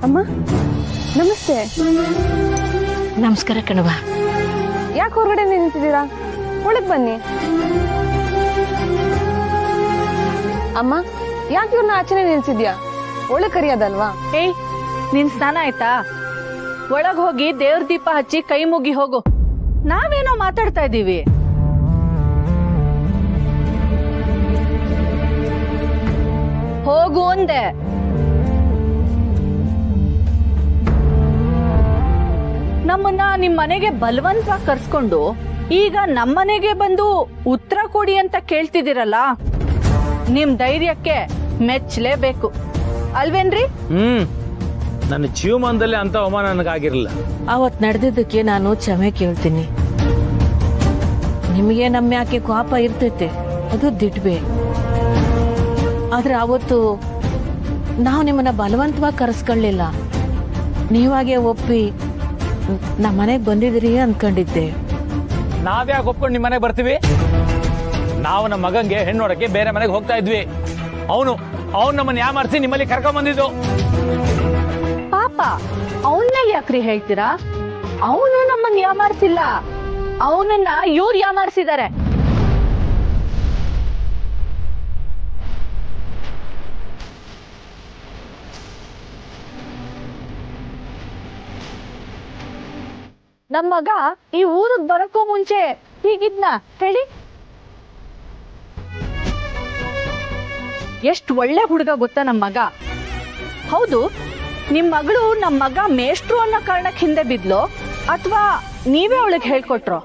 ಅಮ್ಮ ನಮಸ್ತೆ. ನಮಸ್ಕಾರ ಕಣವ. ಯಾಕೆ ಹೊರಗಡೆ ನಿಂತಿದ್ದೀರಾ? ಒಳಗ್ ಬನ್ನಿ. ಅಮ್ಮ ಯಾಕೆ ಇವ್ರನ್ನ ಆಚೆನೆ ನಿಲ್ಸಿದ್ಯಾ? ಒಳಗ್ ಕರಿಯೋದಲ್ವಾ? ಏಯ್, ನಿನ್ ಸ್ನಾನ ಆಯ್ತಾ? ಒಳಗ್ ಹೋಗಿ ದೇವ್ರ ದೀಪ ಹಚ್ಚಿ ಕೈ ಮುಗಿ ಹೋಗು. ನಾವೇನೋ ಮಾತಾಡ್ತಾ ಇದ್ದೀವಿ. ಹೋಗು ಅಂದೆ. ನಮ್ಮನ್ನ ನಿಮ್ ಮನೆಗೆ ಬಲವಂತವಾಗಿ ಕರ್ಸ್ಕೊಂಡು ಈಗ ನಮ್ಮನೆಗೆ ಬಂದು ಉತ್ತರ ಕೊಡಿ ಅಂತ ಕೇಳ್ತಿದ್ದೀರಲ್ಲ, ನಿಮ್ ಧೈರ್ಯಕ್ಕೆ ಮೆಚ್ಚಲೇಬೇಕು ಅಲ್ವೇನ್ರಿ? ನನ್ನ ಜೀವಮಾನದಲ್ಲಿ ಅಂತ ಅವಮಾನ ನನಗಾಗಿರಲಿಲ್ಲ. ಅವತ್ ನಡೆದಿದ್ದಕ್ಕೆ ನಾನು ಕ್ಷಮೆ ಕೇಳ್ತೀನಿ. ನಿಮಗೆ ನಮ್ಮ ಯಾಕೆ ಕೋಪ ಇರ್ತೈತೆ, ಅದು ದಿಟ್ಬೆ. ಆದ್ರೆ ಅವತ್ತು ನಾವು ನಿಮ್ಮನ್ನ ಬಲವಂತವಾಗಿ ಕರೆಸ್ಕೊಳ್ಳಿಲ್ಲ. ನೀವಾಗೆ ಒಪ್ಪಿ ನಮ್ಮ ಮನೆಗೆ ಬಂದಿದ್ರಿ ಅನ್ಕೊಂಡಿದ್ದೆ. ನಾವ್ಯಾಕೆ ಒಪ್ಕೊಂಡು ನಿಮ್ಮ ಮನೆಗೆ ಬರ್ತೀವಿ? ನಾವು ನಮ್ಮ ಮಗಂಗೆ ಹೆಣ್ಣು ನೋಡಕ್ಕೆ ಬೇರೆ ಮನೆಗೆ ಹೋಗ್ತಾ ಇದ್ವಿ. ಅವನು ನಮ್ಮನ್ನ ಯಾಮಾರಿಸಿ ನಿಮ್ಮಲ್ಲಿ ಕರ್ಕೊಂಡ್ ಬಂದಿದ್ದು. ಪಾಪ ಅವನ್ನ ಯಾಕ್ರಿ ಹೇಳ್ತೀರಾ? ಅವನು ನಮ್ಮನ್ನ ಯಾಮಾರಿಸಿಲ್ಲ, ಅವನನ್ನ ಇವ್ರು ಯಾಮಾರಿಸಿದ್ದಾರೆ. ನಮ್ ಮಗ ಈ ಊರಿಗೆ ಬರಕ್ಕೂ ಮುಂಚೆ ಹೀಗಿದ್ನ ಹೇಳಿ? ಎಷ್ಟು ಒಳ್ಳೆ ಹುಡುಗ ಗೊತ್ತಾ ನಮ್ ಮಗ. ಹೌದು, ನಿಮ್ ಮಗಳು ನಮ್ ಮಗ ಮೇಷ್ಟ್ರು ಅನ್ನೋ ಕಾರಣಕ್ಕೆ ಹಿಂದೆ ಬಿದ್ಲು ಅಥವಾ ನೀವೇ ಅವಳಿಗೆ ಹೇಳ್ಕೊಟ್ರು?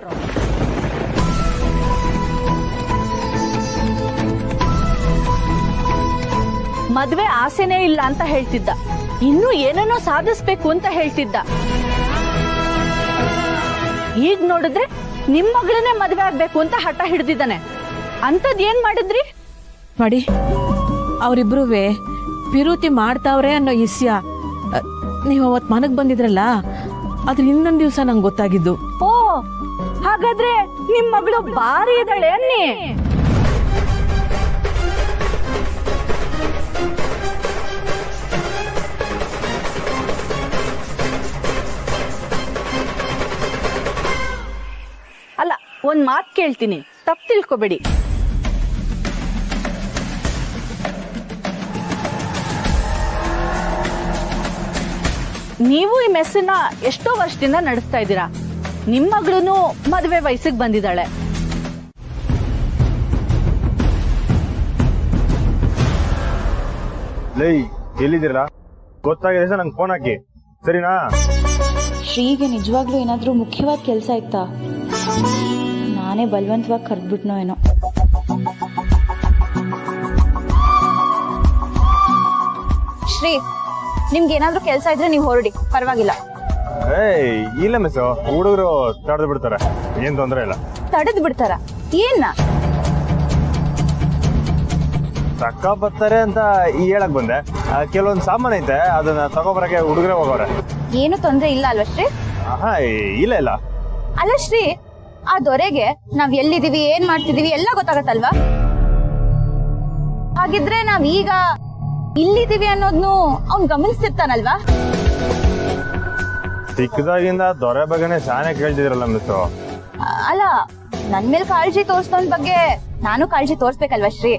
ಮದ್ವೆ ಆಸೆನೇ ಇಲ್ಲ ಅಂತ ಹೇಳ್ತಿದ್ದ, ಇನ್ನೂ ಏನನ್ನೋ ಸಾಧಿಸ್ಬೇಕು ಅಂತ ಹೇಳ್ತಿದ್ದ. ಈಗ ನೋಡಿದ್ರೆ ನಿಮ್ ಮಗಳನ್ನೇ ಮದ್ವೆ ಆಗ್ಬೇಕು ಅಂತ ಹಠ ಹಿಡ್ದಿದ್ದಾನೆ. ಅಂತದ್ ಏನ್ ಮಾಡಿದ್ರಿ? ನೋಡಿ, ಅವರಿಬ್ರು ಪಿರುತಿ ಮಾಡ್ತಾವ್ರೆ ಅನ್ನೋ ಇಸ್ಯ ನೀವು ಅವತ್ ಮನಗ್ ಬಂದಿದ್ರಲ್ಲ, ಅದ್ರ ಇನ್ನೊಂದ್ ದಿವ್ಸ ನಂಗೆ ಗೊತ್ತಾಗಿದ್ದು. ಓ, ಹಾಗಾದ್ರೆ ನಿಮ್ ಮಗಳು ಬಾರಿ ಇದ್ದಾಳೆ ಅನ್ನಿ. ಅಲ್ಲ, ಒಂದ್ ಮಾತ್ ಕೇಳ್ತೀನಿ, ತಪ್ಪು ತಿಳ್ಕೊಬೇಡಿ. ನೀವು ಈ ಮೆಸ್ಸನ್ನ ಎಷ್ಟೋ ವರ್ಷದಿಂದ ನಡೆಸ್ತಾ ಇದ್ದೀರಾ. ನಿಮ್ ಮಗಳೂನು ಮದುವೆ ವಯಸ್ಸಿಗೆ ಬಂದಿದ್ದಾಳೆ. ಲೈ, ಎಲ್ಲಿದ್ದೀರಾ? ಗೊತ್ತಾಗಿದೆ ಸರ್, ನಂಗೆ ಫೋನ್ ಹಾಕಿ, ಸರಿನಾ? ಶ್ರೀಗೆ ನಿಜವಾಗ್ಲೂ ಏನಾದ್ರೂ ಮುಖ್ಯವಾದ ಕೆಲಸ ಇತ್ತಾ? ನಾನೇ ಬಲವಂತವಾಗಿ ಕರೆದ್ಬಿಟ್ನೋ ಏನೋ. ಶ್ರೀ, ನಿಮ್ಗೆ ಏನಾದ್ರೂ ಕೆಲಸ ಇದ್ರೆ ನೀವು ಹೊರಡಿ, ಪರವಾಗಿಲ್ಲ. ಇಲ್ಲ ಮಿಸ್, ಹುಡುಗರು ತಡೆದು ಬಿಡ್ತಾರೆ, ಏನ್ ತೊಂದ್ರೆ ಇಲ್ಲ. ತಡೆದು ಬಿಡ್ತಾರ? ಏನ್ನ ತಕ್ಕ ಬರ್ತಾರೆ ಅಂತ ಹೇಳಕ್ ಬಂದೆ. ಕೆಲವೊಂದು ಸಾಮಾನು ಐತೆ, ಅದನ್ನ ತಗೋಬರಕ್ಕೆ ಹುಡುಗರೇ ಹೋಗೋರೆ. ಏನು ತೊಂದ್ರೆ ಇಲ್ಲ ಅಲ್ವಾ ಶ್ರೀ? ಇಲ್ಲ ಇಲ್ಲ. ಅಲ್ಲ ಶ್ರೀ, ಆ ದೊರೆಗೆ ನಾವ್ ಎಲ್ಲಿದೀವಿ, ಏನ್ ಮಾಡ್ತಿದೀವಿ ಎಲ್ಲ ಗೊತ್ತಾಗತ್ತಲ್ವಾ? ಹಾಗಿದ್ರೆ ನಾವ್ ಈಗ ಇಲ್ಲಿದೀವಿ ಅನ್ನೋದ್ನು ಅವ್ನ್ ಗಮನಿಸ್ತಿರ್ತಾನಲ್ವಾ? ಚಿಕ್ಕದಾಗಿಂದ ದೊರೆ ಬಗ್ಗೆನೆ ಶಾನೆ ಕೇಳ್ತಿದ್ರಲ್ಲ ಮಿಸ್. ಅಲ್ಲ, ನನ್ ಮೇಲೆ ಕಾಳಜಿ ತೋರ್ಸೋನ್ ಬಗ್ಗೆ ನಾನು ಕಾಳಜಿ ತೋರ್ಸ್ಬೇಕಲ್ವಾ ಶ್ರೀ?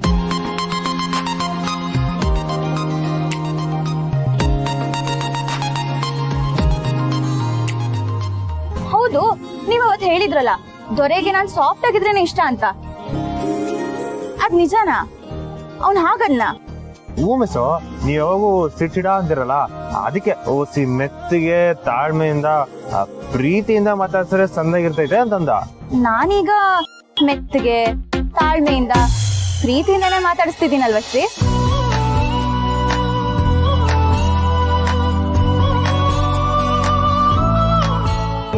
ಹೌದು, ನೀವ್ ಅವತ್ತು ಹೇಳಿದ್ರಲ್ಲ ದೊರೆಗೆ ನಾನ್ ಸಾಫ್ಟ್ ಆಗಿದ್ರೇನೆ ಇಷ್ಟ ಅಂತ. ಅದ್ ನಿಜಾನಾ? ಅವ್ನ್ ಹಾಗಲ್ಲ. ಹೂ ಮಿಸ್, ನೀವ್ ಯಾವಾಗೂ ಸಿಟ್ಟಿಡ ಅಂತಿರಲ್ಲ, ಅದಕ್ಕೆ ಓಸಿ ಮೆತ್ತಿಗೆ ತಾಳ್ಮೆಯಿಂದ ಪ್ರೀತಿಯಿಂದ ಮಾತಾಡ್ಸರೆ ಸಂದಾಗಿರ್ತೈತೆ ಅಂತಂದ. ನಾನೀಗ ಮೆತ್ತಗೆ ತಾಳ್ಮೆಯಿಂದ ಪ್ರೀತಿಯಿಂದಾನೇ ಮಾತಾಡಿಸ್ತಿದ್ದೀನಲ್ವ ಶ್ರೀ?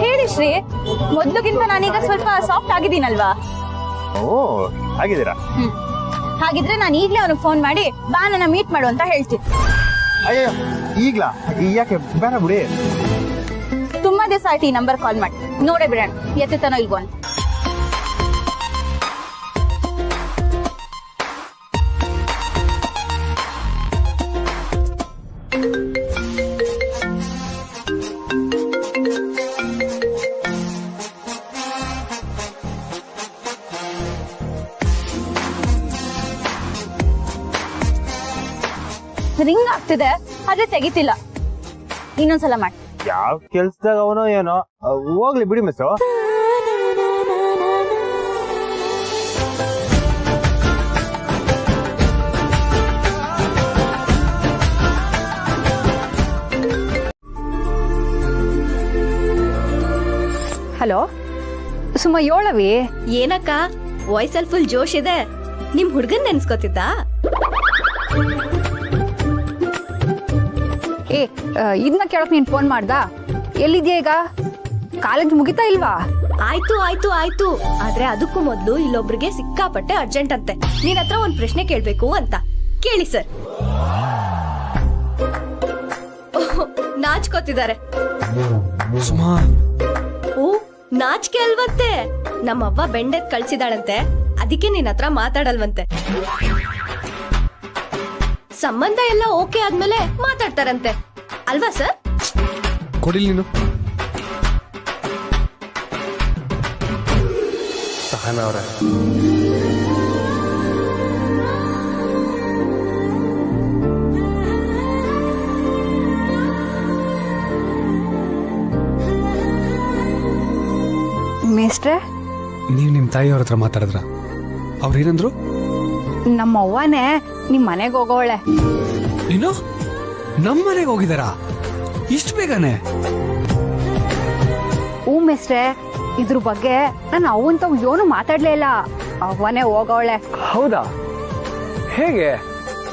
ಹೇಳಿ ಶ್ರೀ, ಮೊದ್ಲಿಗಿಂತ ನಾನೀಗ ಸ್ವಲ್ಪ ಸಾಫ್ಟ್ ಆಗಿದ್ದೀನಲ್ವಾ? ಓ, ಆಗಿದ್ದೀರಾ? ಹಾಗಿದ್ರೆ ನಾನು ಈಗ್ಲೇ ಅವನಿಗೆ ಫೋನ್ ಮಾಡಿ ಬಾ ನನ್ನ ಮೀಟ್ ಮಾಡು ಅಂತ ಹೇಳ್ತೀನಿ. ಅಯ್ಯೋ, ಈಗ್ಲಾ? ಯಾಕೆ ಬೇಡ ಬಿಡಿ. ತುಂಬಾ ದಿವಸ ಆಯ್ತು ಈ ನಂಬರ್ ಕಾಲ್ ಮಾಡಿ, ನೋಡೇ ಬಿಡೋಣ ಎತ್ತುತ್ತಾನೋ ಇಲ್ವೋ ಅಂತ. ರಿಂಗ್ ಆಗ್ತಿದೆ ಆದ್ರೆ ತೆಗಿತಿಲ್ಲ. ಇನ್ನೊಂದ್ಸಲ ಮಾಡಿ. ಯಾವ ಕೆಲ್ಸದಾಗ ಅವನೋ ಏನೋ, ಹೋಗ್ಲಿ ಬಿಡಿ ಮಿಸ್. ಹಲೋ ಸುಮ್ಮ ಯೋಳವಿ. ಏನಕ್ಕ ವಾಯ್ಸಲ್ಲಿ ಫುಲ್ ಜೋಶ್ ಇದೆ. ನಿಮ್ ಹುಡ್ಗನ್ ನೆನ್ಸ್ಕೊತಿದ್ದ? ಇದನ್ನ ಕೇಳಕ್ ನೀನ್ ಫೋನ್ ಮಾಡ್ದ? ಎಲ್ಲಿದ್ಯಾ ಈಗ? ಕಾಲೇಜ್ ಮುಗಿತಾ ಇಲ್ವಾ? ಆಯ್ತು ಆಯ್ತು ಆಯ್ತು, ಆದ್ರೆ ಅದಕ್ಕೂ ಮೊದ್ಲು ಇಲ್ಲೊಬ್ರಿಗೆ ಸಿಕ್ಕಾಪಟ್ಟೆ ಅರ್ಜೆಂಟ್ ಅಂತೆ. ನಿನ್ ಹತ್ರ ಒಂದ್ ಪ್ರಶ್ನೆ ಕೇಳ್ಬೇಕು ಅಂತ. ಕೇಳಿ ಸರ್. ನಾಚ್ಕೋತಿದ್ದಾರೆ. ಓ ನಾಚಿಕೆ ಅಲ್ವಂತೆ. ನಮ್ಮವ್ವ ಬೆಂಡೆತ್ ಕಳ್ಸಿದಾಳಂತೆ, ಅದಕ್ಕೆ ನಿನ್ ಹತ್ರ ಮಾತಾಡಲ್ವಂತೆ. ಸಂಬಂಧ ಎಲ್ಲ ಓಕೆ ಆದ್ಮೇಲೆ ಮಾತಾಡ್ತಾರಂತೆ ಅಲ್ವಾ ಸರ್? ಕೊಡಿ ನೀನು. ಸಹನಾ ಅವರೇ, ಮೇಸ್ಟ್ರೆ, ನೀವು ನಿಮ್ಮ ತಾಯಿಯವ್ರ ಹತ್ರ ಮಾತಾಡಿದ್ರ? ಅವ್ರೇನಂದ್ರು? ನಮ್ಮ ಅವ್ವನೇ ನಿಮ್ ಮನೆಗೆ ಹೋಗೋಳೆ. ಏನು ನಮ್ಮ ಮನೆಗೆ ಹೋಗಿದಾರಾ? ಇಷ್ಟು ಬೇಗನೆ? ಹೂ ಮೇಸ್ಟ್ರೆ, ಇದ್ರ ಬಗ್ಗೆ ನಾನು ಅವಂತ ಏನು ಮಾತಾಡ್ಲೇ ಇಲ್ಲ. ಅವ್ವನೇ ಹೋಗೋಳೆ. ಹೌದಾ? ಹೇಗೆ?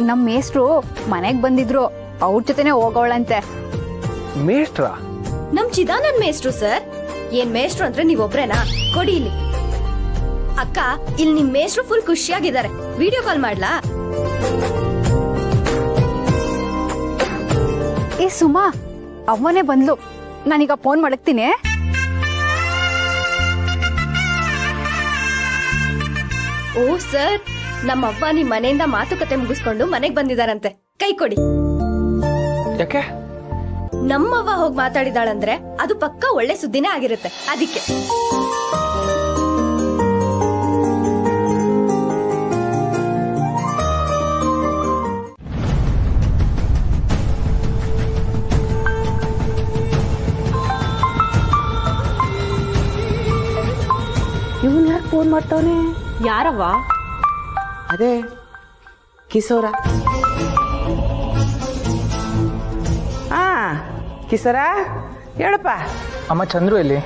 ನಮ್ ಮೇಸ್ಟ್ರು ಮನೆಗ್ ಬಂದಿದ್ರು, ಅವ್ರ ಜೊತೆನೆ ಹೋಗೋಳಂತೆ. ಮೇಷ್ಟ್ರ? ನಮ್ ಚಿದಾನಂದ್ ಮೇಷ್ಟ್ರು ಸರ್. ಏನ್ ಮೇಷ್ಟ್ರು ಅಂದ್ರೆ ನೀವೊಬ್ರೇನಾ? ಕೊಡಿ ಇಲ್ಲಿ. ಅಕ್ಕ, ಇಲ್ಲಿ ನಿಮ್ ಮೇಷ್ಟ್ರು ಫುಲ್ ಖುಷಿಯಾಗಿದ್ದಾರೆ. ವಿಡಿಯೋ ಕಾಲ್ ಮಾಡ್ಲಾ? ಏ ಸುಮಾ, ಅವ್ವನೇ ಬಂದ್ಲು. ನಾನೀಗ ಫೋನ್ ಮಾಡಕ್ತೀನಿ. ಓ ಸರ್, ನಮ್ಮವ್ವ ನಿಮ್ ಮನೆಯಿಂದ ಮಾತುಕತೆ ಮುಗಿಸ್ಕೊಂಡು ಮನೆಗ್ ಬಂದಿದಾರಂತೆ. ಕೈ ಕೊಡಿ. ಯಾಕೆ? ನಮ್ಮವ್ವ ಹೋಗ್ ಮಾತಾಡಿದಾಳಂದ್ರೆ ಅದು ಪಕ್ಕ ಒಳ್ಳೆ ಸುದ್ದಿನೇ ಆಗಿರುತ್ತೆ, ಅದಕ್ಕೆ. ಇವನ್ ಯಾಕೆ ಫೋನ್ ಮಾಡ್ತಾವನೆ? ಯಾರವ್ವ? ಅದೇ ಕಿಶೋರ. ಕಿಶೋರ ಹೇಳಪ್ಪ. ಅಮ್ಮ, ಚಂದ್ರು ಎಲ್ಲಿ?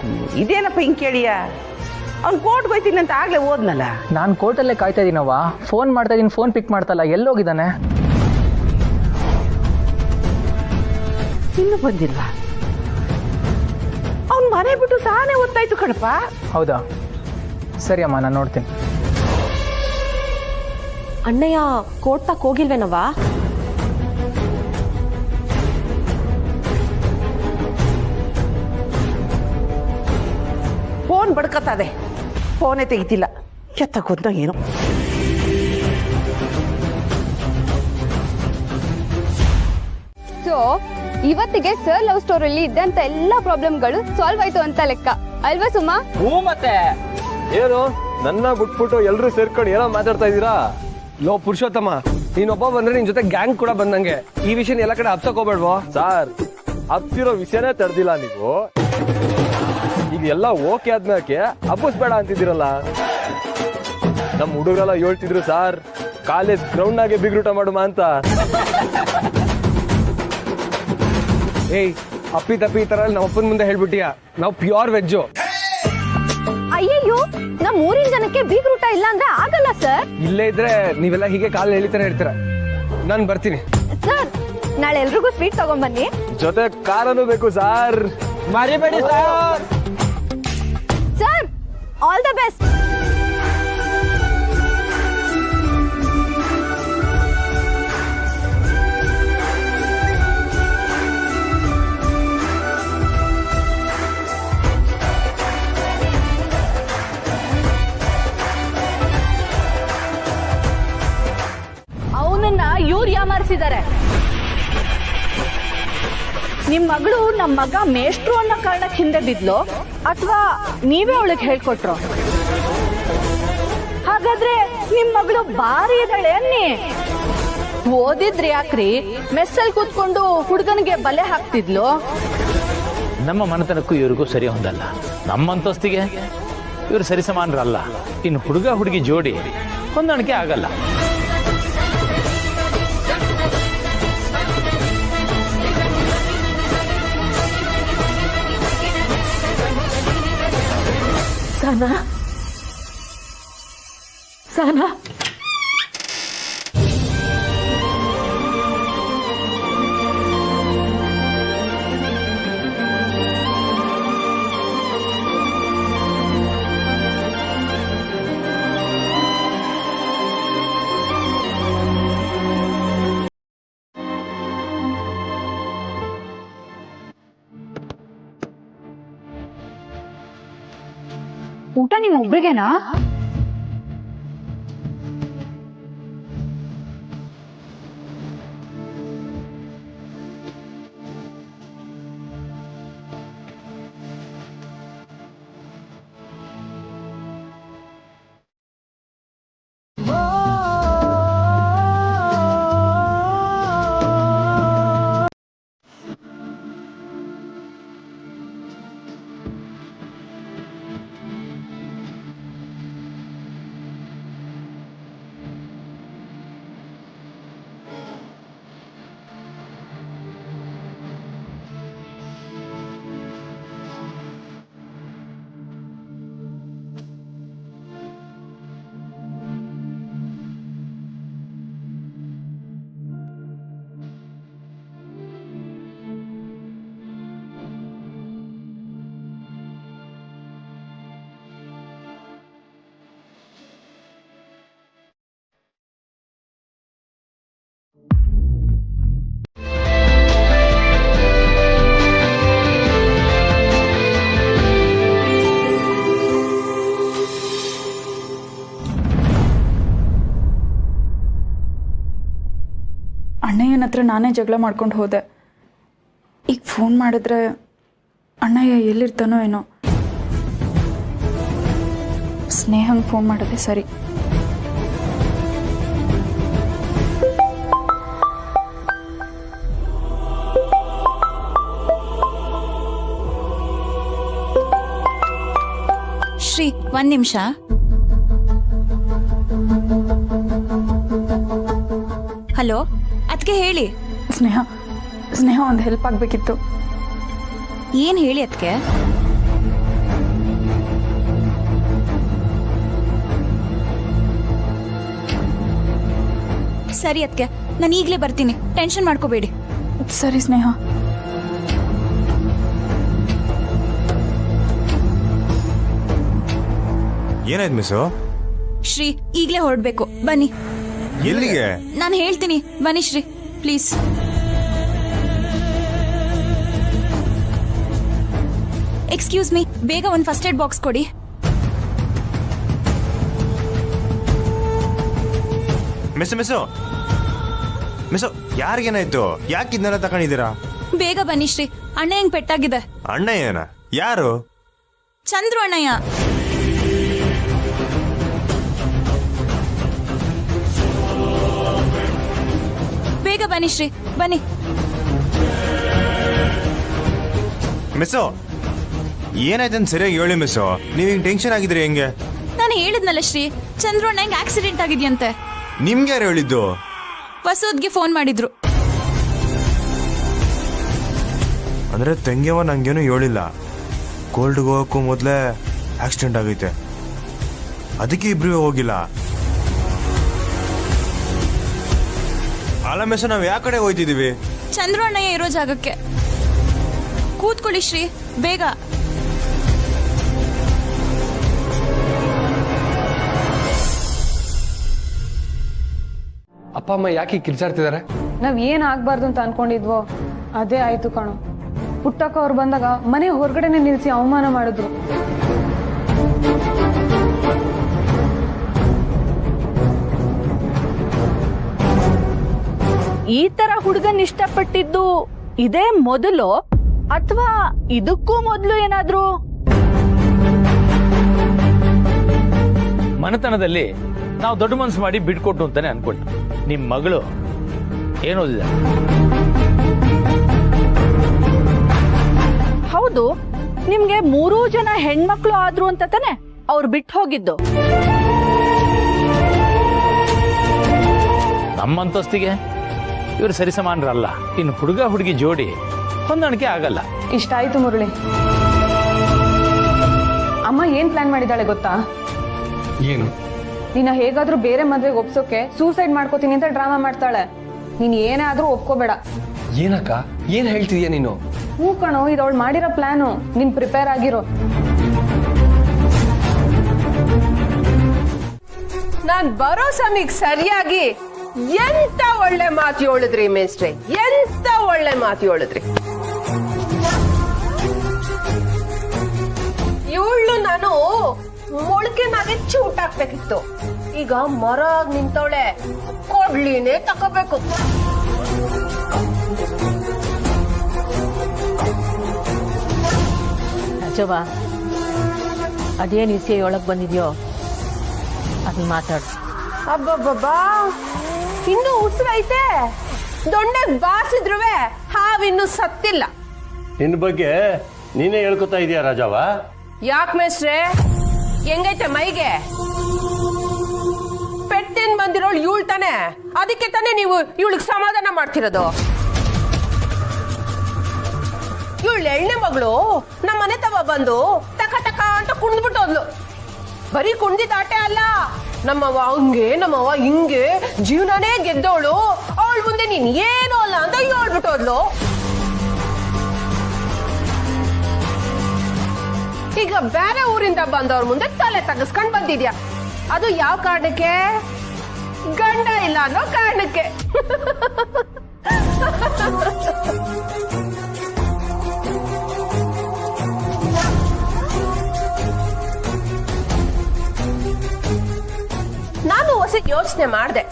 ಇದೇನಪ್ಪ ಹಿಂಗ್ ಕೇಳಿಯ? ಅವ್ನು ಕೋರ್ಟ್ಗೆ ಹೋಯ್ತೀನಿ ಅಂತ ಆಗ್ಲೇ ಓದ್ನಲ್ಲ. ನಾನು ಕೋರ್ಟಲ್ಲೇ ಕಾಯ್ತಾ ಇದೀನವ್ವ. ಫೋನ್ ಮಾಡ್ತಾ ಇದೀನಿ, ಫೋನ್ ಪಿಕ್ ಮಾಡ್ತಲ್ಲ. ಎಲ್ಲೋಗಿದ್ದಾನೆ? ಇನ್ನು ಬಂದಿಲ್ವಾ? ಅವ್ನ್ ಮನೆ ಬಿಟ್ಟು ಸಾನೆ ಓದ್ತಾಯ್ತು ಕಣಪ್ಪ. ಹೌದಾ? ಸರಿ ಅಮ್ಮ, ನಾನು ನೋಡ್ತೀನಿ. ಅಣ್ಣಯ್ಯ ಕೋರ್ಟ್ ತಕ್ ಹೋಗಿಲ್ವೇನವ್ವ? ಫೋನ್ ಬಡ್ಕತ್ತದೆ, ಫೋನೇ ತೆಗಿತಿಲ್ಲ. ಎತ್ತಕೊಂತ ಏನು? ಸೊ ಇವತ್ತಿಗೆ ಸರ್ ಲವ್ ಸ್ಟೋರಿಯಲ್ಲಿ ಇದ್ದಂತ ಎಲ್ಲಾ ಪ್ರಾಬ್ಲಮ್ಗಳು ಸಾಲ್ವ್ ಆಯ್ತು ಅಂತ ಲೆಕ್ಕ ಅಲ್ವಾ ಸುಮಾ? ಹೂ, ಮತ್ತೆ ಏನು ನನ್ನ ಬಿಟ್ಬಿಟ್ಟು ಎಲ್ರು ಸೇರ್ಕೊಂಡು ಏನೋ ಮಾತಾಡ್ತಾ ಇದೀರಾ? ಲೋ ಪುರುಷೋತ್ತಮ, ನೀನೊಬ್ಬ ಬಂದ್ರೆ ನಿನ್ ಜೊತೆ ಗ್ಯಾಂಗ್ ಕೂಡ ಬಂದಂಗೆ. ಈ ವಿಷಯ ಎಲ್ಲ ಕಡೆ ಹಬ್ಸಕ್ ಹೋಗ್ಬೇಡ್ವೋ? ಸಾರ್, ಹಬ್ಸಿರೋ ವಿಷಯನೇ ತಡೆದಿಲ್ಲ ನೀವು. ಈಗ ಎಲ್ಲ ಓಕೆ ಆದ್ಮೇಲೆ ಹಬ್ಬಿಸ್ಬೇಡ ಅಂತಿದ್ದೀರಲ್ಲ. ನಮ್ ಹುಡುಗರೆಲ್ಲ ಹೇಳ್ತಿದ್ರು ಸಾರ್, ಕಾಲೇಜ್ ಗ್ರೌಂಡ್ ನಾಗೆ ಬಿಗ್ರೂಟ ಮಾಡುಮ ಅಂತ. ಏಯ್, ಅಪ್ಪಿ ತಪ್ಪಿ ಈ ತರ ನಮ್ಮ ಅಪ್ಪನ ಮುಂದೆ ಹೇಳ್ಬಿಟ್ಟಿಯಾ? ನಾವು ಪ್ಯೂರ್ ವೆಜ್ಜು. ಅಯ್ಯಯ್ಯೋ, ನಮ್ ಊರಿನ ಜನಕ್ಕೆ ಬೀಗ್ರೂಟ ಇಲ್ಲ ಅಂದ್ರೆ ಆಗಲ್ಲ ಸರ್. ಇಲ್ಲೇ ಇದ್ರೆ ನೀವೆಲ್ಲ ಹೀಗೆ ಕಾಲ್ ಎಳಿತಾನೆ ಇರ್ತೀರ. ನಾನ್ ಬರ್ತೀನಿ ಸರ್. ನಾಳೆ ಎಲ್ರಿಗೂ ಸ್ವೀಟ್ ತಗೊಂಡ್ಬನ್ನಿ. ಜೊತೆ ಕಾರನು ಬೇಕು ಸಾರ್, ಮರಿಬೇಡಿ sir. Sir, all the best. ಅವನನ್ನ ಇವ್ರು ಯಾಮಾರಿಸಿದ್ದಾರೆ. ನಿಮ್ ಮಗಳು ನಮ್ ಮಗ ಮೇಷ್ಟ್ರು ಅನ್ನೋ ಕಾರಣಕ್ಕೆ ಹಿಂದೆ ಬಿದ್ಲು, ಅಥವಾ ನೀವೇ ಅವಳಿಗೆ ಹೇಳ್ಕೊಟ್ರು? ಹಾಗಾದ್ರೆ ನಿಮ್ ಮಗಳು ಬಾರಿ ಇದ್ದಾಳೆ ಅನ್ನಿ. ಓದಿದ್ರಿ ಯಾಕ್ರಿ ಮೆಸ್ಸಲ್ಲಿ ಕೂತ್ಕೊಂಡು ಹುಡುಗನಿಗೆ ಬಲೆ ಹಾಕ್ತಿದ್ಲು? ನಮ್ಮ ಮನೆತನಕ್ಕೂ ಇವ್ರಿಗೂ ಸರಿ ಹೊಂದಲ್ಲ. ನಮ್ಮ ಅಂತಸ್ತಿಗೆ ಇವರು ಸರಿ ಸಮಾನರಲ್ಲ. ಇನ್ನು ಹುಡುಗ ಹುಡುಗಿ ಜೋಡಿ ಹೊಂದಾಣಿಕೆ ಆಗಲ್ಲ. ಸಹನಾ, ಸಹನಾ, ಊಟ ನಿಮ್ ಒಬ್ರಿಗೆನಾ? ಅಣ್ಣಯ್ಯನ ಹತ್ರ ನಾನೇ ಜಗಳ ಮಾಡ್ಕೊಂಡು ಹೋದೆ. ಈಗ ಫೋನ್ ಮಾಡಿದ್ರೆ ಅಣ್ಣಯ್ಯ ಎಲ್ಲಿರ್ತಾನೋ ಏನೋ. ಸ್ನೇಹಂಗೆ ಫೋನ್ ಮಾಡೋದೇ ಸರಿ. ಶ್ರೀ, 1 ನಿಮಿಷ. ಹಲೋ, ಅದಕ್ಕೆ ಹೇಳಿ. ಸ್ನೇಹ ಒಂದು ಹೆಲ್ಪ್ ಆಗಬೇಕಿತ್ತು. ಏನು ಹೇಳಿ ಅದಕ್ಕೆ? ಸರಿ ಅದಕ್ಕೆ, ನಾನು ಈಗಲೇ ಬರ್ತೀನಿ, ಟೆನ್ಷನ್ ಮಾಡ್ಕೋಬೇಡಿ. ಸರಿ ಸ್ನೇಹ. ಏನಾಯ್ತು ಮಿಸ್ಸು? ಶ್ರೀ, ಈಗಲೇ ಹೊರಡ್ಬೇಕು, ಬನ್ನಿ. ಎಲ್ಲಿಗೆ? ನಾನು ಹೇಳ್ತೀನಿ, ಬನ್ನಿ ಶ್ರೀ ಪ್ಲೀಸ್. ಎಕ್ಸ್ಕ್ಯೂಸ್ ಮೀ, ಬೇಗ ಒಂದು ಫಸ್ಟ್ ಏಡ್ ಬಾಕ್ಸ್ ಕೊಡಿ. ಮಿಸ್ಸು, ಯಾರಿಗೇನಾಯ್ತು? ಯಾಕೆ ಇದನ್ನೆಲ್ಲ ತಗೊಂಡಿದ್ದೀರಾ? ಬೇಗ ಬನ್ನಿ ಶ್ರೀ, ಅಣ್ಣ ಹೆಂಗ್ ಪೆಟ್ಟಾಗಿದೆ. ಅಣ್ಣ ಏನ? ಯಾರು? ಚಂದ್ರು ಅಣ್ಣಯ್ಯ. ಬೇಗ ಬನ್ನಿ ಶ್ರೀ, ಬನ್ನಿ. ಮಿಸ್ಸು, ಏನಾಯ್ತಂತ ಸರಿಯಾಗಿ ಹೇಳಿ ಮಿಸ್ಸು. ನೀವು ಹಿಂಗ್ ಟೆನ್ಷನ್ ಆಗಿದ್ರಿ ಹೆಂಗೆ? ನಾನು ಹೇಳಿದ್ನಲ್ಲ ಶ್ರೀ, ಚಂದ್ರು ಅಣ್ಣ ಹೆಂಗ್ ಆಕ್ಸಿಡೆಂಟ್ ಆಗಿದ್ಯಂತೆ. ನಿಮ್ಗೆ ಯಾರು ಹೇಳಿದ್ದು? ವಸೂದ್ಗೆ ಫೋನ್ ಮಾಡಿದ್ರು. ಅಂದ್ರೆ ತಂಗಿಯವ ನಂಗೇನು ಹೇಳಿಲ್ಲ. ಕೋಲ್ಡ್ಗೆ ಹೋಗಕ್ಕೂ ಮೊದಲೇ ಆಕ್ಸಿಡೆಂಟ್ ಆಗೈತೆ, ಅದಕ್ಕೆ ಇಬ್ರಿಗೂ ಹೋಗಿಲ್ಲ. ಅಲ್ಲ ಮಿಸ್, ನಾವ್ ಯಾವ ಕಡೆ ಹೋಯ್ತಿದೀವಿ? ಚಂದ್ರು ಅಣ್ಣಯ್ಯ ಇರೋ ಜಾಗಕ್ಕೆ. ಕೂತ್ಕೊಳ್ಳಿ ಶ್ರೀ, ಬೇಗ. ಅಪ್ಪ ಅಮ್ಮ ಯಾಕೆ ಕಿರ್ಚಾಡ್ತಿದ್ದಾರೆ? ನಾವ್ ಏನ್ ಆಗ್ಬಾರ್ದು ಅಂತ ಅನ್ಕೊಂಡಿದ್ವೋ ಅದೇ ಆಯ್ತು ಕಣೋ. ಪುಟ್ಟಕ್ಕ ಅವ್ರು ಬಂದಾಗ ಮನೆ ಹೊರಗಡೆನೆ ನಿಲ್ಸಿ ಅವಮಾನ ಮಾಡಿದ್ರು. ಈ ತರ ಹುಡುಗನ್ ಇಷ್ಟಪಟ್ಟಿದ್ದು ಇದೇ ಮೊದಲು ಅಥವಾ ಇದಕ್ಕೂ ಮೊದಲು ಏನಾದ್ರು? ಮನೆತನದಲ್ಲಿ ನಾವು ದೊಡ್ಡ ಮನ್ಸು ಮಾಡಿ ಬಿಟ್ಕೊಟ್ಟು ಅಂತಾನೆ ಅನ್ಕೊಳ್ತು. ನಿಮ್ ಮಗಳು ಏನು ಓದಿದೆ? ಹೌದು, ನಿಮ್ಗೆ 3 ಜನ ಹೆಣ್ಮಕ್ಳು ಆದ್ರು ಅಂತ ತಾನೆ ಅವ್ರು ಬಿಟ್ಟು ಹೋಗಿದ್ದು. ನಮ್ಮಂತಸ್ತಿಗೆ ಇವರು ಸರಿಸಮಾನರಲ್ಲ. ಇನ್ನು ಹುಡುಗ ಹುಡುಗಿ ಜೋಡಿ ಹೊಂದಾಣಿಕೆ ಆಗಲ್ಲ. ಇಷ್ಟ ಆಯ್ತು ಮುರಳಿ. ಅಮ್ಮ ಏನ್ ಪ್ಲಾನ್ ಮಾಡಿದಾಳೆ ಗೊತ್ತಾ? ಏನು? ನಿನ್ನ ಹೇಗಾದ್ರೂ ಬೇರೆ ಮದ್ವೆಗೆ ಒಪ್ಸೋಕೆ ಸೂಸೈಡ್ ಮಾಡ್ಕೋತೀನಿ ಅಂತ ಡ್ರಾಮಾ ಮಾಡ್ತಾಳೆ. ನೀನ್ ಏನೇ ಆದ್ರೂ ಒಪ್ಕೋಬೇಡ. ಏನಕ್ಕ, ಏನ್ ಹೇಳ್ತಿದ್ಯಾ ನೀನು? ಹ್ಞೂ ಕಣೋ, ಇದು ಅವಳು ಮಾಡಿರೋ ಪ್ಲಾನು. ನೀನ್ ಪ್ರಿಪೇರ್ ಆಗಿರೋ. ನಾನ್ ಬರೋ ಸಮಯಕ್ಕೆ ಸರಿಯಾಗಿ ಎಂತ ಒಳ್ಳೆ ಮಾತು ಹೇಳಿದ್ರಿ ಮೇಸ್ಟ್ರೆ, ಎಂತ ಒಳ್ಳೆ ಮಾತು ಹೇಳಿದ್ರಿ. ಇವಳು ನಾನು ಮೊಳಕೆ ನಾಗೆ ಚೂಟಾಕ್ಬೇಕಿತ್ತು. ಈಗ ಮರ ನಿಂತವಳೆ, ಕೊಡ್ಲಿನೇ ತಕೋಬೇಕು. ರಾಜವ್ವ, ಅದೇನು ಇಸೆ ಒಳಗೆ ಬಂದಿದ್ಯೋ ಅದನ್ನ ಮಾತಾಡು. ಅಬ್ಬಬ್ಬಬ್ಬಾ, ಇನ್ನೂ ಉಸಿರೈತೆ. ದೊಣ್ಣೆಗ್ ಬಾಸಿದ್ರುವೆ ಹಾವಿನ್ನೂ ಸತ್ತಿಲ್ಲ. ನಿನ್ ಬಗ್ಗೆ ನೀನೇ ಹೇಳ್ಕೊತಾ ಇದೀಯ ರಾಜವ್ವ? ಯಾಕೆ ಮೇಸ್ಟ್ರೆ, ಹೆಂಗೈತೆ ಮೈಗೆ? ಪೆಟ್ಟಿನ ಬಂದಿರೋಳು ಇವಳು ತಾನೆ, ಅದಕ್ಕೆ ತಾನೇ ನೀವು ಇವಳಿಗೆ ಸಮಾಧಾನ ಮಾಡ್ತಿರೋದು. ಇವಳು ಎಣ್ಣೆ ಮಗಳು ನಮ್ಮ ಮನೆ ತವ ಬಂದು ಟಕ ಟಕ ಅಂತ ಕುಣಿದ್ಬಿಟ್ಟು ಹೋದ್ಲು. ಬರೀ ಕುಣಿದಾಟೆ ಅಲ್ಲ, ನಮ್ಮವ್ವ ಹಂಗೆ ನಮ್ಮವ್ವ ಹಿಂಗೆ ಜೀವನನೇ ಗೆದ್ದವಳು. ಅವಳು ಮುಂದೆ ನೀನ್ ಏನೂ ಅಲ್ಲ ಅಂತ ಹೇಳ್ಬಿಟ್ಟು ಹೋದ್ಲು. ಈಗ ಬೇರೆ ಊರಿಂದ ಬಂದವ್ರ ಮುಂದೆ ತಲೆ ತಗಸ್ಕೊಂಡ್ ಬಂದಿದ್ಯಾ. ಅದು ಯಾವ ಕಾರಣಕ್ಕೆ? ಗಂಡ ಇಲ್ಲ ಅನ್ನೋ ಕಾರಣಕ್ಕೆ. ನಾನು ಹೊಸ ಯೋಚನೆ ಮಾಡ್ದೆ.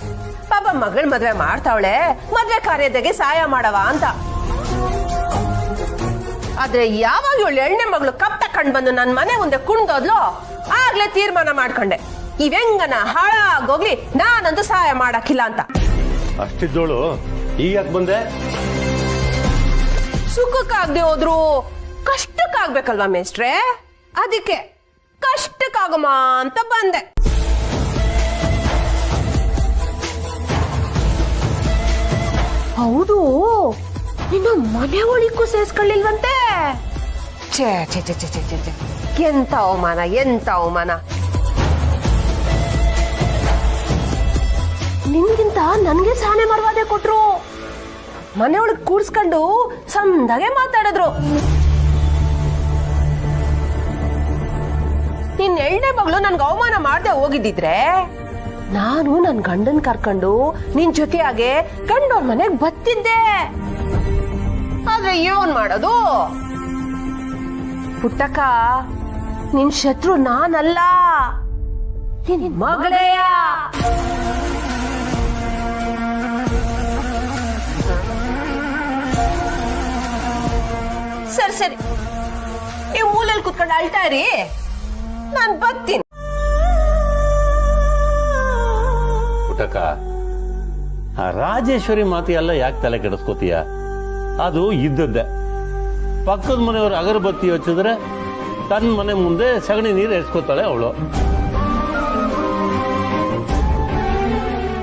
ಪಾಪ ಮಗಳ ಮದ್ವೆ ಮಾಡ್ತಾವಳೆ, ಮದ್ವೆ ಕಾರ್ಯದಾಗೆ ಸಹಾಯ ಮಾಡವ ಅಂತ. ಆದ್ರೆ ಯಾವಾಗ ಇವಳು ಎಣ್ಣೆ ಮಗಳು ಕಪ್ ತಕೊಂಡ್ ಬಂದು ನನ್ನ ಮನೆ ಮುಂದೆ ಕುಣ್ದೋದ್ಲೋ, ಆಗ್ಲೇ ತೀರ್ಮಾನ ಮಾಡ್ಕೊಂಡೆ, ಇವೆಂಗನ ಹಾಳಾಗೋಗ್ಲಿ, ನಾನಂತೂ ಸಹಾಯ ಮಾಡಕ್ಕಿಲ್ಲ ಅಂತ. ಅಷ್ಟಿದ್ದೋಳು ಈಗ ಯಾಕೆ ಬಂದೆ? ಸುಖಕ್ಕಾಗದೆ ಹೋದ್ರು ಕಷ್ಟಕ್ಕಾಗ್ಬೇಕಲ್ವಾ ಮೇಸ್ಟ್ರೆ? ಅದಕ್ಕೆ ಕಷ್ಟಕ್ಕಾಗಮ್ಮ ಅಂತ ಬಂದೆ. ಹೌದು, ಇನ್ನು ಮನೆ ಒಳಿಗೂ ಸೇರ್ಸ್ಕೊಳ್ಳಿಲ್ವಂತೆ. ಛೇ ಛೇ ಛೇ ಛೇ ಛೇ ಛೇ, ಎಂತ ಅವಮಾನ, ಎಂತ ಅವಮಾನ. ನಿನ್ಗಿಂತ ನನ್ಗೆ ಸಾನೆ ಮರ್ವಾದೆ ಕೊಟ್ರು. ಮನೆಯೊಳಗೆ ಕೂರ್ಸ್ಕೊಂಡು ಸಂದಾಗೆ ಮಾತಾಡಿದ್ರು. ನಿನ್ ಎಳ್ಳೆ ಮಗಳು ನನ್ಗೆ ಅವಮಾನ ಮಾಡದೆ ಹೋಗಿದ್ದಿದ್ರೆ ನಾನು ನನ್ ಗಂಡನ್ ಕರ್ಕೊಂಡು ನಿನ್ ಜೊತೆಯಾಗೆ ಗಂಡೋರ್ ಮನೆಗ್ ಬತ್ತಿದ್ದೆ. ಆದ್ರೆ ಏನ್ ಮಾಡೋದು ಪುಟ್ಟಕ್ಕ, ನಿನ್ ಶತ್ರು ನಾನಲ್ಲ, ನಿನ್ ಮಗಳೇಯ. ಸರಿ ಸರಿ, ನೀವು ಮೂಲೆಯಲ್ಲಿ ಕುತ್ಕೊಂಡು ಅಳ್ತಾ ಇರಿ, ನಾನ್ ಬರ್ತೀನಿ. ಪುಟ್ಟಕ್ಕ, ಆ ರಾಜೇಶ್ವರಿ ಮಾತು ಎಲ್ಲ ಯಾಕೆ ತಲೆ ಕೆಡಿಸ್ಕೋತೀಯ? ಅದು ಇದ್ದದ್ದೇ. ಪಕ್ಕದ ಮನೆಯವರು ಅಗರಬತ್ತಿ ಹಚ್ಚಿದ್ರೆ ತನ್ನ ಮನೆ ಮುಂದೆ ಸಗಣಿ ನೀರು ಎಸ್ಕೋತಾಳೆ ಅವಳು.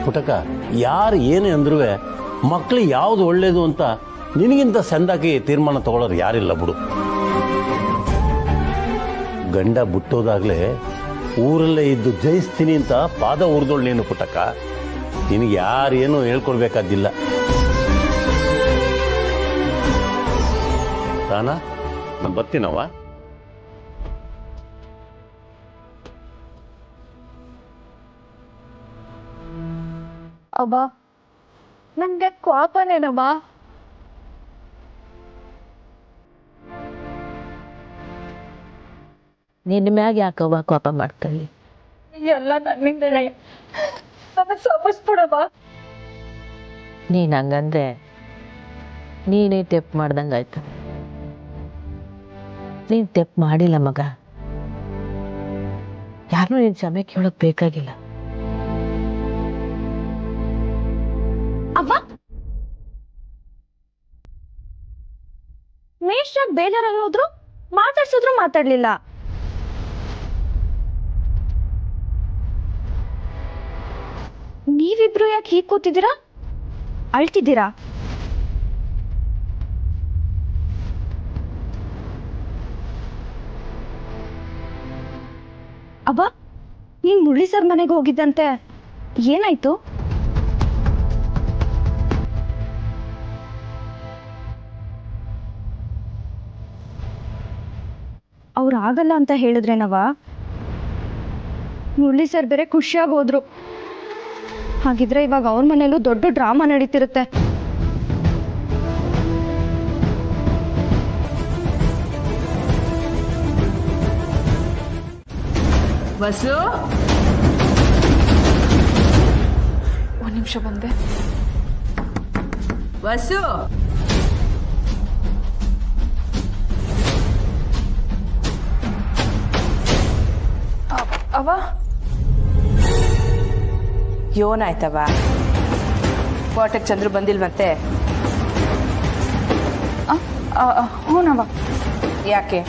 ಪುಟ್ಟಕ್ಕ, ಯಾರು ಏನೇ ಅಂದ್ರೂ ಮಕ್ಳಿಗೆ ಯಾವ್ದು ಒಳ್ಳೇದು ಅಂತ ನಿನಗಿಂತ ಸಂದಾಕಿ ತೀರ್ಮಾನ ತಗೊಳ್ಳೋರು ಯಾರಿಲ್ಲ ಬಿಡು. ಗಂಡ ಬಿಟ್ಟೋದಾಗ್ಲೇ ಊರಲ್ಲೇ ಇದ್ದು ಜಯಿಸ್ತೀನಿ ಅಂತ ಪಾದ ಉರ್ದೋಳು ನೀನು ಪುಟ್ಟಕ್ಕ. ನಿನಗೆ ಯಾರೇನು ಹೇಳ್ಕೊಡ್ಬೇಕಾದಿಲ್ಲ. ತಾನಾ, ನಾನು ಬರ್ತೀನವ್ವ. ಅಬ್ಬಾ, ನಂಗೆ ಕೋಪನೇನಮ್ಮ. ನಿನ್ನ ಮ್ಯಾಗ ಯಾಕವ್ವ ಕೋಪ ಮಾಡ್ಕೊಳ್ಳಿ? ಎಲ್ಲ ನನ್ನಿಂದ ನನ್ನ ಸಮಸ್ಬಿಡಮ್ಮ. ನೀನು ಹಂಗಂದ್ರೆ ನೀನೇ ತೆಪ್ಪು ಮಾಡ್ದಂಗಾಯ್ತು. ನೀನು ತೆಪ್ಪು ಮಾಡಿಲ್ಲ ಮಗ. ಯಾರನ್ನೂ ನೀನು ಕ್ಷಮೆ ಕೇಳೋಕೆ ಬೇಕಾಗಿಲ್ಲ. ಅವ್ವ, ಬೇಜಾರಾಗಿ ಹೋದ್ರು, ಮಾತಾಡ್ಸಿದ್ರು ಮಾತಾಡ್ಲಿಲ್ಲ. ನೀವಿಬ್ರು ಯಾಕೆ ಹೀಗೆ ಕೂತಿದ್ದೀರಾ? ಅಳ್ತಿದ್ದೀರಾ? ಅಬ್ಬ, ನೀನ್ ಮುರಳಿ ಸರ್ ಮನೆಗೆ ಹೋಗಿದ್ದಂತೆ, ಏನಾಯ್ತು? ಅವ್ರು ಆಗಲ್ಲ ಅಂತ ಹೇಳಿದ್ರೇನವ? ಮುರಳಿ ಸರ್ ಬೇರೆ ಖುಷಿಯಾಗಿ ಹೋದ್ರು. ಹಾಗಿದ್ರೆ ಇವಾಗ ಅವ್ರ ಮನೇಲೂ ದೊಡ್ಡ ಡ್ರಾಮಾ ನಡೀತಿರುತ್ತೆ. ಬಸ್ಸು, ಒಂದ್ ನಿಮಿಷ ಬಂದೆ. ಬಸ್ಸು, ಅವ ಯೋನಾಯ್ತವ? ಕೋಟೆಗೆ ಚಂದ್ರು ಬಂದಿಲ್ವಂತೆ? ಹೂನವ. ಯಾಕೆ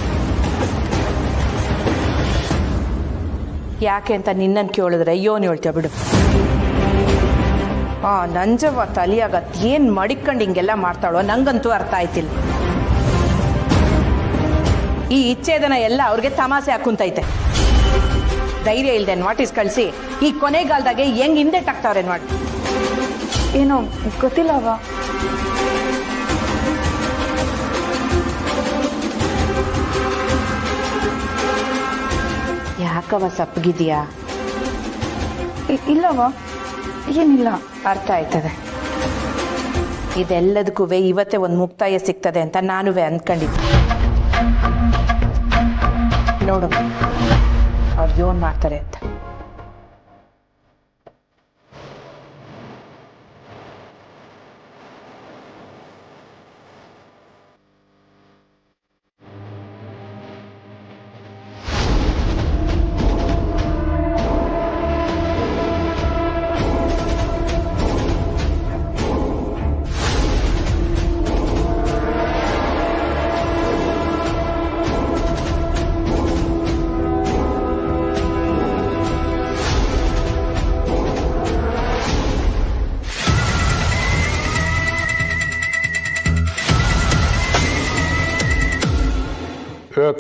ಯಾಕೆ ಅಂತ ನಿನ್ನನ್ನು ಕೇಳಿದ್ರೆ ಯೋನ್ ಹೇಳ್ತೀಯ ಬಿಡು. ನಂಜವ್ವ ತಲಿಯಾಗತ್ ಏನ್ ಮಡಿಕೊಂಡು ಹಿಂಗೆಲ್ಲ ಮಾಡ್ತಾಳೋ ನಂಗಂತೂ ಅರ್ಥ ಆಯ್ತಿಲ್ಲ. ಈ ಇಚ್ಛೇದನ ಎಲ್ಲ ಅವ್ರಿಗೆ ತಮಾಸೆ ಹಾಕುಂತೈತೆ. ಧೈರ್ಯ ಇಲ್ದೆ ನೋಟಿಸ್ ಕಳಿಸಿ ಈ ಕೊನೆಗಾಲದಾಗೆ ಹೆಂಗ್ ಹಿಂದೆ ಟಾಕ್ತಾವ್ರೆ ನೋಡಿ. ಏನೋ ಗೊತ್ತಿಲ್ಲ ಅವ. ಯಾಕವ ಸಪ್ಪಗಿದ್ಯಾ? ಇಲ್ಲವ, ಏನಿಲ್ಲ. ಅರ್ಥ ಆಯ್ತದೆ. ಇದೆಲ್ಲದಕ್ಕೂ ಇವತ್ತೇ ಒಂದು ಮುಕ್ತಾಯ ಸಿಗ್ತದೆ ಅಂತ ನಾನು ಅಂದ್ಕೊಂಡಿದ್ದೆ. ನೋಡು ಅವ್ರು ಯೋನ್ ಮಾಡ್ತಾರೆ ಅಂತ.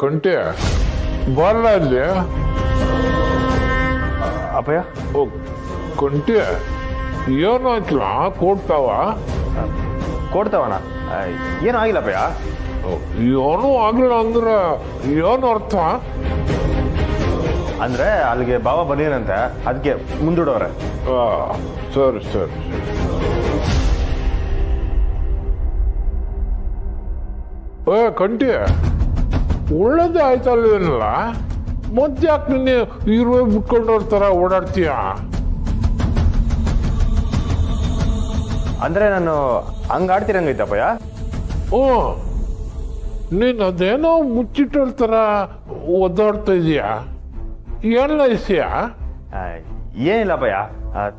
ಕಂಟೆ ಬರಲ್ಲ ಅಲ್ಲಿ. ಅಪ್ಪಯ್ಯ, ಓ ಕಂಟೆ ಏನಾಯ್ತಲ್ಲ? ಕೊಡ್ತಾವ ಕೊಡ್ತಾವಣ್ಣ. ಏನೂ ಆಗಿಲ್ಲಪ್ಪಯ್ಯ. ಏನೂ ಆಗಿಲ್ಲ ಅಂದ್ರೆ ಏನು ಅರ್ಥ? ಅಂದ್ರೆ ಅಲ್ಲಿಗೆ ಬಾಬಾ ಬಂದಿನಂತೆ, ಅದಕ್ಕೆ ಮುಂದೂಡವ್ರೆ. ಸರಿ ಸರಿ. ಕಂಟಿ ಒಳ್ಳೇದೇ ಆಯ್ತಲ್ಲ, ಮತ್ತೆ ಯಾಕೆ ನಿನ್ನೆ ಇರುವೆ ಬಿಟ್ಕೊಂಡವ್ರ ತರ ಓಡಾಡ್ತೀಯ? ಅಂದ್ರೆ ನಾನು ಹಂಗಾಡ್ತಿರಂಗೈತಪ್ಪಯ್ಯ. ನೀನ್ ಅದೇನೋ ಮುಚ್ಚಿಟ್ಟೋರ್ ತರ ಒದ್ದಾಡ್ತಾ ಇದೀಯಾ? ಏನಿಲ್ಲ ವಿಷಯ? ಏನಿಲ್ಲಪ್ಪಯ್ಯ,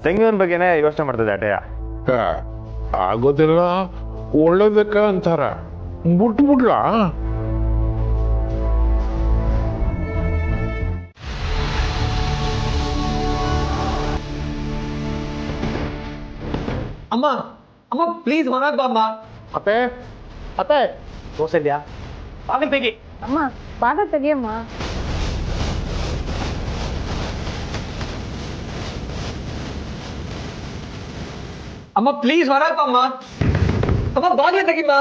ತೆಂಗಿನ ಬಗ್ಗೆನೇ ಯೋಚನೆ ಮಾಡ್ತದೆ ಅಟಯ್ಯ. ಆಗೋದಿಲ್ಲ, ಒಳ್ಳೇದಕ್ಕ ಅಂತಾರ, ಬಿಟ್ಬಿಡ್ಲ? ಅಮ್ಮ ಅಮ್ಮ ಪ್ಲೀಸ್ ಹೊರಗೆ ಬಾ ಅಮ್ಮ. ಅತ್ತೆ ಅತ್ತೆ ದೋಸೆ ಇದೆಯಾ? ಬಾಗಿಲು ತೆಗಿ. ಅಮ್ಮ ಬಾಗ ತೆಗಿಯಮ್ಮ. ಅಮ್ಮ ಪ್ಲೀಸ್ ಹೊರಗೆ ಬಾ ಅಮ್ಮ. ಅಮ್ಮ ಬಾಗಿಲು ತೆಗಿಮ್ಮ.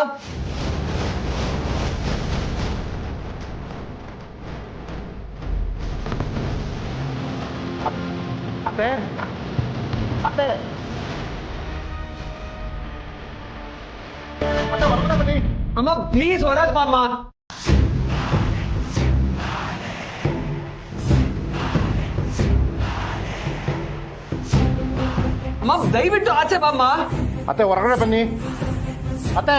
ಅತ್ತೆ ಅತ್ತೆ ಅಮ್ಮ ಪ್ಲೀಸ್ ಹೊರಗೆ ಬಾ ಅಮ್ಮ. ಅಮ್ಮ ದಯವಿಟ್ಟು ಆಚೆ ಬಾ ಅಮ್ಮ. ಅತ್ತೆ ಹೊರಗಡೆ ಬನ್ನಿ. ಅತ್ತೆ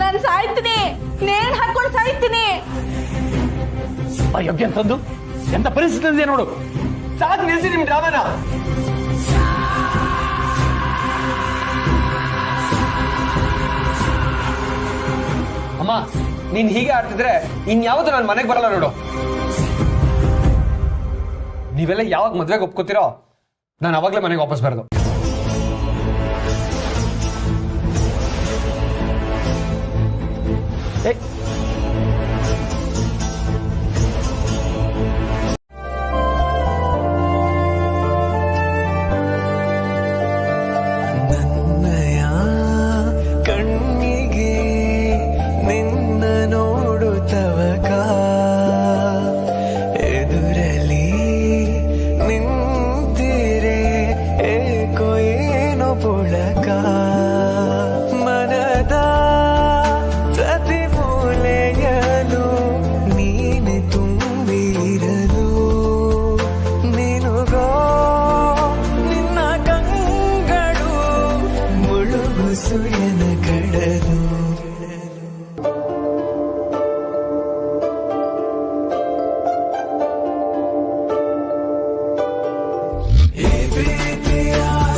ನಾನು ಸಾಯ್ತೀನಿ, ನೇಣು ಹಾಕೊಂಡು ಸಾಯ್ತೀನಿ. ಯೋಗ್ಯ ಅಂತಂದು ಎಂತ ಪರಿಸ್ಥಿತಿ ಇದೆ ನೋಡು. ಸಾಕು, ನಿಲ್ಸಿ ನಿಮ್ ಡ್ರಾಮಾನ. ಅಮ್ಮ ನೀನ್ ಹೀಗೆ ಆಡ್ತಿದ್ರೆ ಇನ್ಯಾವುದು ನಾನು ಮನೆಗೆ ಬರಲ್ಲ ನೋಡು. ನೀವೆಲ್ಲ ಯಾವಾಗ ಮದ್ವೆಗೆ ಒಪ್ಕೋತಿರೋ ನಾನು ಅವಾಗ್ಲೇ ಮನೆಗೆ ವಾಪಸ್ ಬರೋದು. ಕಣ್ಣಿಗೆ ನಿನ್ನ ನೋಡುತ್ತವಕ ಎದುರಲಿ ನಿಂತಿರೆ ಏಕೋ ಏನೋ ಪುಳಕ ಮನದ ಪ್ರತಿ ಮೂಲೆಯಲು ನೀನೆ ತುಂಬಿರಲು ನಿನಗೋ ನಿನ್ನ ಕಂಗಳು ಮುಳುಗು ಸುಯನ ಕಡಲು. ಈ ಪ್ರೀತಿಯ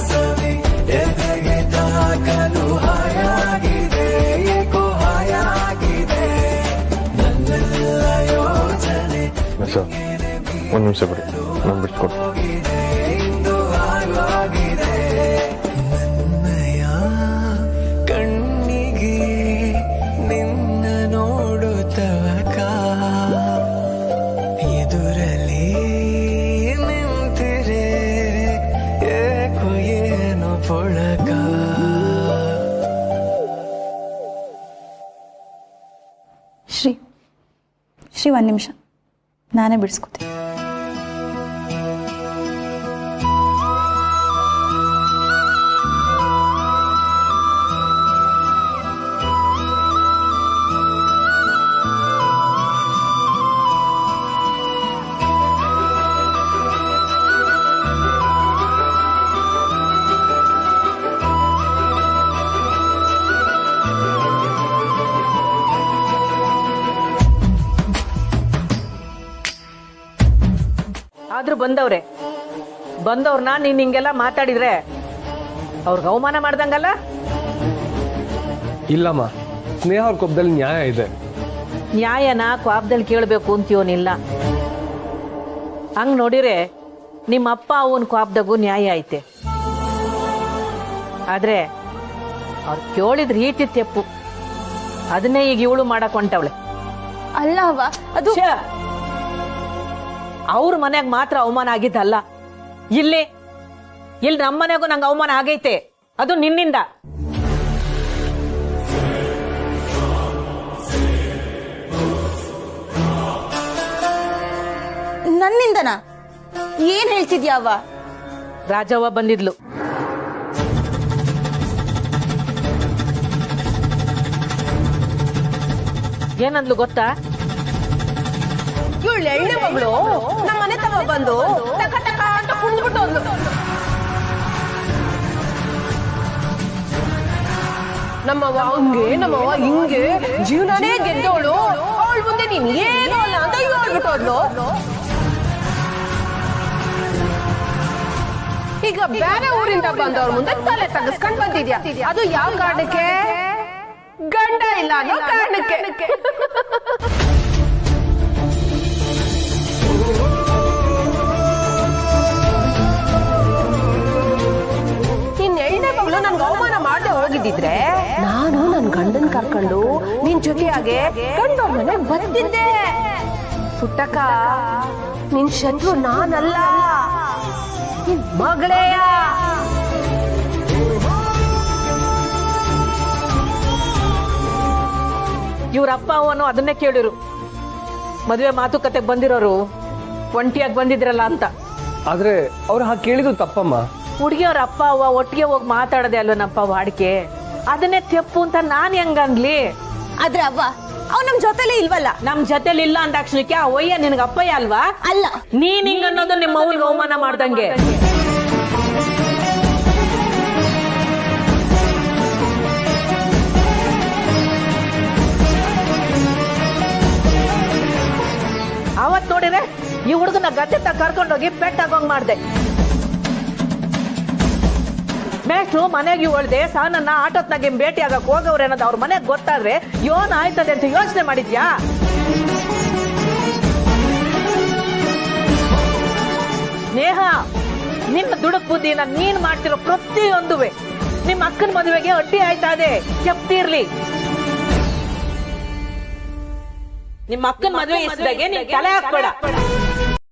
ಸವಿ ಎದೆಗೆ ತಾಕಲು ಹಾಯಾಗಿದೆ, ಏಕೋ ಹಾಯಾಗಿದೆ ನನ್ನೆಲ್ಲ ಯೋಚನೆ. ಒಂದು ನಿಮಿಷ ಬಿಡಿ, ನಾನು ಬಿಟ್ಕೊಡ್ತೀನಿ. ಇಂದು ಹಾಗಾಗಿದೆ ನನ್ನಯ ಕಣ್ಣಿಗೆ ನಿನ್ನ ನೋಡುತ್ತವಕ ಎದುರಲಿ ನಿಂತಿರೆ ಏಕೋ ಏನೋ ಪೊಳಕ. ಶ್ರೀ ಒಂದು ನಿಮಿಷ, ನಾನೇ ಬಿಡಿಸ್ಕೊತೀನಿ. ಆದ್ರೂ ಬಂದವ್ರನ್ನ ನೀನ್ ಹಿಂಗೆಲ್ಲ ಮಾತಾಡಿದ್ರೆ ಅವ್ರಿಗೆ ಅವಮಾನ ಮಾಡ್ದಂಗಲ್ಲ. ಇಲ್ಲಮ್ಮ, ಸ್ನೇಹ ಅವ್ರ ಕೊಬ್ಬದಲ್ಲಿ ನ್ಯಾಯ ಇದೆ. ನ್ಯಾಯನ ಕ್ವಾಬ್ದಲ್ಲಿ ಕೇಳಬೇಕು ಅಂತೀವನಿಲ್ಲ. ಹಂಗ್ ನೋಡಿರೆ ನಿಮ್ಮ ಅಪ್ಪ ಅವನ ಕ್ವಾಬ್ದಾಗೂ ನ್ಯಾಯ ಐತೆ. ಆದ್ರೆ ಅವ್ರು ಕೇಳಿದ್ ರೀತಿ ತೆಪ್ಪು. ಅದನ್ನೇ ಈಗ ಇವಳು ಮಾಡಕ್ ಹೊಂಟವಳೆ. ಅಲ್ಲ ಅವ್ವ, ಅದು ಅವ್ರ ಮನೆಯಾಗ ಮಾತ್ರ ಅವಮಾನ ಆಗಿದ್ದಲ್ಲ, ಇಲ್ಲಿ ನಮ್ಮ ಮನೆಗೂ ನಂಗೆ ಅವಮಾನ ಆಗೈತೆ. ಅದು ನಿನ್ನಿಂದ. ನನ್ನಿಂದನಾ? ಏನ್ ಹೇಳ್ತಿದ್ಯಾ ಅವ್ವ? ರಾಜವ್ವ ಬಂದಿದ್ಲು. ಏನಂದ್ಲು ಗೊತ್ತಾ? ಇವಳು ಎಣ್ಣೆ ಮಗಳು ನಮ್ಮ ಮನೆ ತವ ಬಂದು ಟಕ ಟಕ ಅಂತ ಕುಂದ್ಬಿಟ್ಟು ಅಂದ್ಲು. ನಮ್ಮವ್ವ ಹಂಗೆ ನಮ್ಮವ್ವ ಹಿಂಗೆ ಜೀವನನೇ ಗೆದ್ದವಳು, ಅವಳ ಮುಂದೆ ನೀನ್ ಏನೋ ಅಲ್ಲ ಅಂತ ಹೇಳ್ಬಿಟ್ಟು ಅಂದ್ಲು. ಈಗ ಬೇರೆ ಊರಿಂದ ಬಂದವ್ರ ಮುಂದೆ ತಲೆ ತಗಸ್ಕೊಂಡ್ ಬಂದಿದ್ಯಾ. ಅದು ಯಾವ ಕಾರಣಕ್ಕೆ? ಗಂಡ ಇಲ್ಲ ಅನ್ನೋ ಕಾರಣಕ್ಕೆ. ನಿನ್ ಎಣ್ಣೆ ಮಗಳು ನನ್ಗೆ ಅವಮಾನ ಮಾಡದೆ ಹೋಗಿದ್ದಿದ್ರೆ ನಾನು ನನ್ ಗಂಡನ್ ಕರ್ಕೊಂಡು ನಿನ್ ಜೊತೆಯಾಗೆ ಗಂಡವ್ರ ಮನೆ ಬರ್ತಿದ್ದೆ. ಪುಟ್ಟಕ್ಕ, ನಿನ್ ಶತ್ರು ನಾನಲ್ಲ, ನಿನ್ ಮಗಳೇಯ. ಇವ್ರಪ್ಪ ಅವನು ಅದನ್ನೇ ಕೇಳಿರು. ಮದುವೆ ಮಾತುಕತೆಗೆ ಬಂದಿರೋರು ಒಂಟಿಯಾಗಿ ಬಂದಿದ್ರಲ್ಲ ಅಂತ. ಆದ್ರೆ ಅವ್ರು ಹಾಗೆ ಕೇಳಿದ್ರು ತಪ್ಪಮ್ಮ. ಹುಡುಗಿಯವ್ರ ಅಪ್ಪ ಅವ್ವ ಒಟ್ಟಿಗೆ ಹೋಗಿ ಮಾತಾಡದೆ ಅಲ್ವನಪ್ಪ ವಾಡಿಕೆ. ಅದನ್ನೇ ತೆಪ್ಪು ಅಂತ ನಾನ್ ಹೆಂಗನ್ಲಿ? ಆದ್ರೆ ಅವ್ವ, ಅವ್ ನಮ್ ಜೊತೆಲಿ ಇಲ್ವಲ್ಲ. ನಮ್ ಜೊತೆಲಿ ಇಲ್ಲ ಅಂದ ತಕ್ಷಣಕ್ಕೆ ಆ ಒಯ್ಯ ನಿನ್ಗ ಅಪ್ಪಯ್ಯ ಅಲ್ವಾ? ಅಲ್ಲ, ನೀನ್ ಹಿಂಗ ಅನ್ನೋದು ನಿಮ್ಮ ಅವ್ರಿಗೆ ಅವಮಾನ ಮಾಡ್ದಂಗೆ. ಅವತ್ ನೋಡಿದ್ರೆ ಈ ಹುಡುಗನ ಗದ್ದೆ ಕರ್ಕೊಂಡೋಗಿ ಪೆಟ್ಟಾಗೋಂಗ್ ಮಾಡ್ದೆ. ಮೇಷ್ಟ್ರು ಮನೆಗೆ ಒಳ್ದೆ ಸಾನನ್ನ ಆಟೋತ್ನಾಗೆ ಭೇಟಿ ಆಗಕ್ ಹೋಗವ್ರೆ ಅನ್ನೋದು ಅವ್ರ ಮನೆಗೆ ಗೊತ್ತಾದ್ರೆ ಯೋನ್ ಆಯ್ತದೆ ಅಂತ ಯೋಚನೆ ಮಾಡಿದ್ಯಾ? ನೇಹ, ನಿನ್ನ ದುಡುಕ್ ಬುದ್ಧಿನ ನೀನ್ ಮಾಡ್ತಿರೋ ಪ್ರತಿಯೊಂದುವೆ ನಿಮ್ಮ ಅಕ್ಕನ ಮದುವೆಗೆ ಅಡ್ಡಿ ಆಯ್ತಾ ಇದೆ. ಚೆಪ್ತಿರ್ಲಿ, ನಿಮ್ಮ ಅಕ್ಕನ ಮದುವೆ ಇಷ್ಟದಾಗೆ ನೀನ್ ತಲೆ ಹಾಕ್ಬೇಡ.